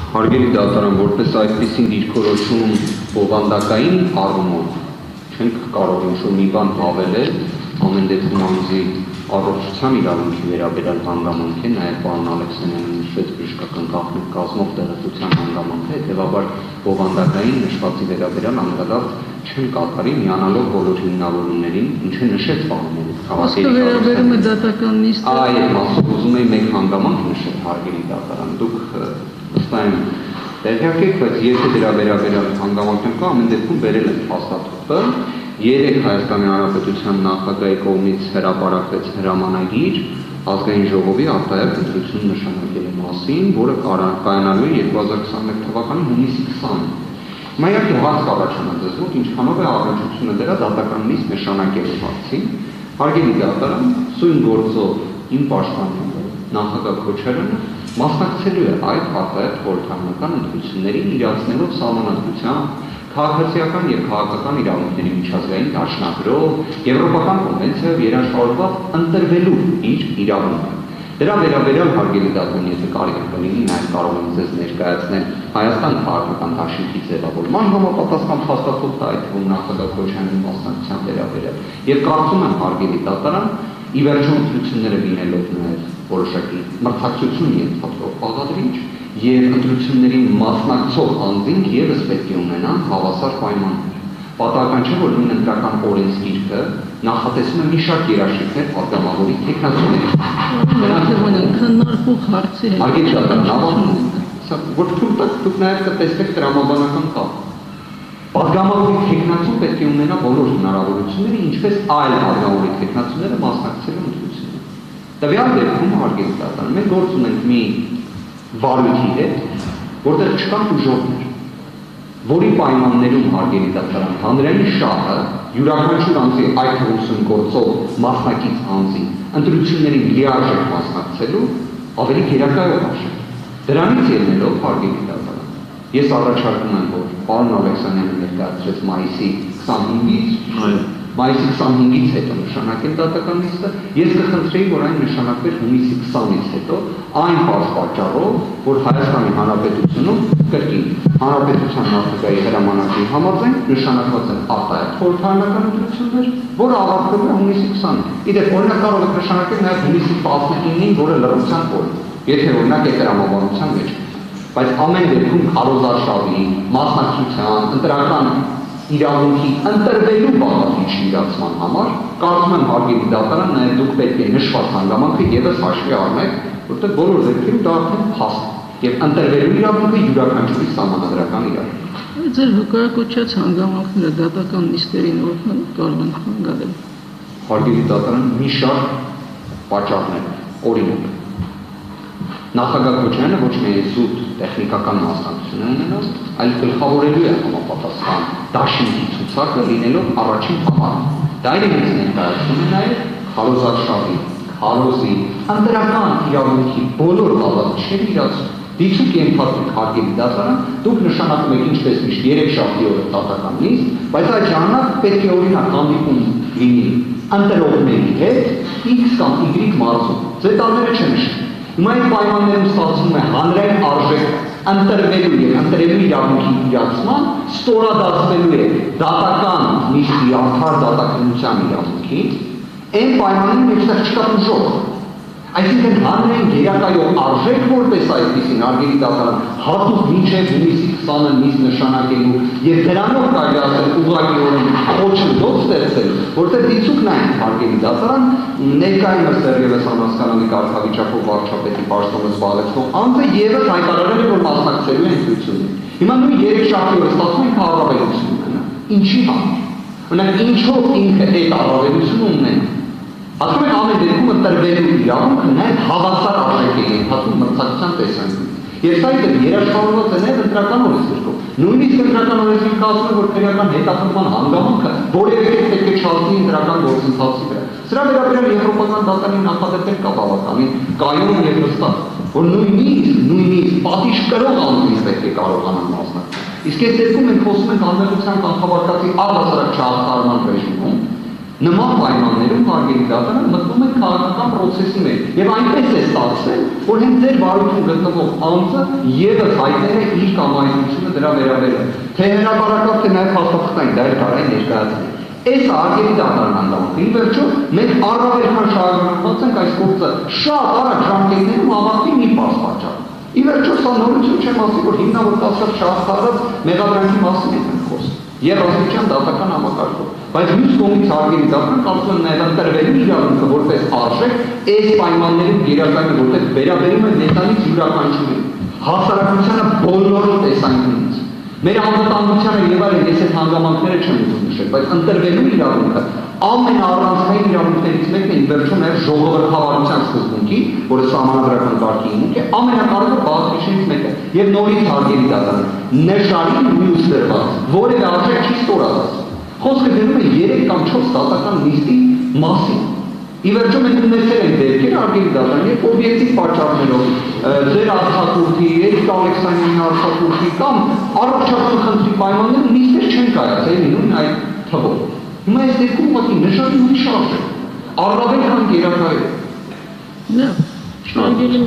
Հարգելի դատարան, որպես այդպիսին դիրքորոշում բովանդակային առումով չենք կարող ինչ-որ մի բան հավելել, ամեն դեպքում անձի առողջության իրավունքի վերաբերյալ հանգամանք է, նաև պարոն Ալեքսանյանը նշեց բժշկական կազմով տեղեկության հանգամանք է, հետևաբար բովանդակային նշվածի վերաբերյալ անդրադարձ չեն կատարի, միանալով բոլոր հիմնավորումներին, ինչը նշեց պարոն Խոսքը վերաբերում է դատական նիստը։ Այո, մասով ուզում էի մեկ հանգամանք նշել, հարգելի դատարան, դուք ըստայն տեղյակ եք, բայց եթե դրա վերաբերյալ հանգամանքներ կա, ամեն դեպքում բերել են փաստաթղթը, երեկ Հայաստանի Հանրապետության նախագահի կողմից հրապարակվեց հրամանագիր ազգային ժողովի արտահերթ ընտրություն նշանակելու մասին, որը կայանալու է 2021 թվականի հունիսի 20-ին։ Մայրակի հարց կառաջանա ձեզ մոտ, ինչքանով է առնչությունը դրա դատական նիստ նշանակելու հարցին։ Հարգելի դատարան, սույն գործով իմ պաշտպանը նախագահ Քոչարյանը մասնակցելու է այդ արտահերթ խորհրդարանական ընտրություններին իրացնելով սահմանադրությամբ քաղաքացիական եւ քաղաքական իրավունքների միջազգային դաշնակրով եվրոպական կոնվենցիայով երաշխավորված ընտրվելու իր իրավունքը։ Դրա վերաբերյալ հարգելի դատարան, եթե կարիք կլինի, նաև կարող եմ ձեզ ներկայացնել Հայաստան քաղաքական դաշինքի ձևավորման համապատասխան փաստաթուղթ, այդ թվում նախագահ Քոչարյանի մասնակցության վերաբերյալ։ Եվ կարծում եմ, հարգելի դատարան, ի վերջո ընտրությունները լինելով նաև որոշակի մրցակցություն ենթադրող բաղադրիչ եւ ընտրություններին մասնակցող անձինք եւս պետք է ունենան հավասար պայմաններ։ Պատահական չէ, որ նույն ընտրական օրենսգիրքը նախատեսում է մի շարք երաշխիքներ պատգամավորի թեկնածուների։ Նրանք քննարկող հարցի հետ։ Հարգելի դատարան, որ դուք նաեւ կտեսնեք տրամաբանական կապ։ Պատգամավորի թեկնածուն պետք է ունենա բոլոր հնարավորությունները, ինչպես այլ պատգամավորի թեկնածուները մասնակցելու ընտրություններին։ Տվյալ դեպքում, հարգելի դատարան, մենք գործ ունենք մի վարույթի հետ, որտեղ չկան ուժողներ, որի պայմաններում, հարգելի դատարան, հանրային շահը յուրաքանչյուր անձի այդ թվում գործով մասնակից անձի ընտրություններին լիարժեք մասնակցելու ավելի գերակայով արժեք։ Դրանից ելնելով, հարգելի դատարան, ես առաջարկում եմ, որ պարոն Ալեքսանյանը ներկայացրեց մայիսի 25-ից հետո նշանակել դատական նիստը, ես կխնդրեի, որ այն նշանակվեր հունիսի 20-ից հետո, այն պատճառով, որ Հայաստանի Հանրապետությունում կրկին Հանրապետության նախագահի հրամանագրի համաձայն նշանակված են արտահերթ խորհրդարանական ընտրություններ, որը ավարտվելու է հունիսի 20-ին։ Իդեպ օրինակ կարող եք նշանակել նաև հունիսի 19-ին, որը լռության օր է, եթե օրինակ է տրամաբանության մեջ։ Բայց ամեն դեպքում քարոզարշավի, մասնակցության, ընտրական իրավունքի ընտրվելու բաղադրիչի իրացման համար, կարծում եմ հարգելի դատարան, նաև դուք պետք է նշված հանգամանքը եւս հաշվի առնեք, որտեղ բոլոր դեպքերում դա արդեն փաստ է, եւ ընտրվելու իրավունքը յուրաքանչյուրի սահմանադրական իրավունք։ Ձեր վկայակոչած հանգամանքները դատական նիստերին որքան կարող են հանգարել։ Հարգելի դատարան, մի շարք պատճառներ, օրինակ նախագահ Քոչարյանը ոչ միայն զուտ տեխնիկական մասնակցություն է ունենալ, այլ գլխավորելու է համապատասխան դաշինքի ցուցակը լինելով առաջին համարը։ Դա իրենից ներկայացնում է նաև քարոզարշավի, քարոզի, ընտրական իրավունքի բոլոր բաղադրիչների իրացում։ Դիցուկ ենթադրեք հարգելի դատարան, դուք նշանակում եք ինչպես միշտ 3 շաբթի օրը դատական նիստ, բայց այդ ժամանակ պետք է օրինակ հանդիպում լինի ընտրողների հետ X կամ Y մարզում։ Ձետալները չնշեն։ Հիմա այդ պայմաններում ստացվում է հանրային արժեք ընտրվելու եւ ընտրելու իրավունքի իրացման ստորադարձվելու է դատական նիստի արդար դատականության իրավունքի, այն պայմաններում մեջտեղ չկա ուժող։ Այսինքն հանրային գերակայող արժեք որպես այդպիսին հարգելի դատարան հատուկ մինչև հունիսի 20-ը նիստ նշանակելու եւ դրանով կարելի ասել ուղղակիորեն խոչընդոտ ստեղծել, որտեղ դիցուկ նայեն հարգելի դատարան ներկայումս դեռևս համասարանի կարգավիճակով վարչապետի պաշտոնը զբաղեցնող անձը եւս հայտարարել է, որ մասնակցելու է ընտրություններին։ Հիմա նույն 3 շաբթի օրը ստացվում է առավելություն ունենա։ Ինչի համար։ Օրինակ ինչով ինքը այդ առավելությունը ունենա։ Ասում են ամեն դեպքում ընտրվելու իրավունքը նաև հավասար արժեք է ենթադրում մրցակցության տեսանկյունից։ Եվ սա իդեպ երաշխավորված է նաև ընտրական օրենսգրքով։ Նույնիսկ ընտրական օրենսգիրքը ասում է, որ քրեական հետախնդրման հանգամանքը որևէ կերպ պետք է չհասնի ընտրական գործընթացի վրա։ Սրա վերաբերյալ եվրոպական դատարանի նախադեպեր կա բավականին կայուն եւ հստակ, որ նույնիսկ պատիժ կրող անձինք պետք է կարողանան մասնակցել։ Իսկ այս դեպքում մենք խոսում ենք անմեղության կանխավարկածի առհասարակ չհասարման ռեժիմում, նման պայմաններում հարգելի դատարան մտնում է քաղաքական պրոցեսի մեջ եւ այնպես է ստացվել, որ հենց ձեր բարություն գտնվող անձը եւս հայտնել է իր կամայնությունը դրա վերաբերյալ։ Թե հրապարակավ թե նաև հաստատքային դա կարային ներկայացնել։ Այս արգելի դատարանանդանքը ի վերջո մենք առավել քան շարունակված ենք այս գործը շատ արագ ժամկետներում ավարտի մի բաց պատճառ։ Ի վերջո սա նորություն չեմ ասի, որ հիմնավորված չհասարած մեղադրանքի մասին ենք խոսում։ Եվ ազգության դատական համակարգով։ Բայց մյուս կողմից արգելի դատարան կարծում եմ նաև ընտրվելու իրավունքը որպես արժեք այս պայմաններում գերակայում է, որտեղ վերաբերում է մեծանից յուրաքանչյուրին հասարակությանը բոլոր տեսանկյունից։ Մեր անվտանգությանը եւ այլն ես այդ հանգամանքները չեմ ուզում նշել, բայց ընտրվելու իրավունքը ամենաառանցքային իրավունքներից մեկն է, ի վերջո նաև ժողովրդավարության սկզբունքի, որը սահմանադրական կարգի հիմք է, ամենակարևոր բաղադրիչներից մեկը։ Եվ նորից արգելի դատարան նշանի մյուս դրված, որևէ արժեք չի ստորացած։ Խոսքը դնում է 3 կամ 4 դատական նիստի մասին։ Ի վերջո մենք ունեցել ենք դեպքեր արգելի դատարանի երբ օբյեկտիվ պատճառներով ձեր արտակուրքի, Էրիկ Ալեքսանյանի արտակուրքի կամ առողջական խնդրի պայմաններում նիստեր չեն կայացել նույն այդ թվով։ Հիմա այս դեպքում ուղղակի նշանի ուրիշ արժեք, առավել քան գերակայել։ Նա շնորհակալ եմ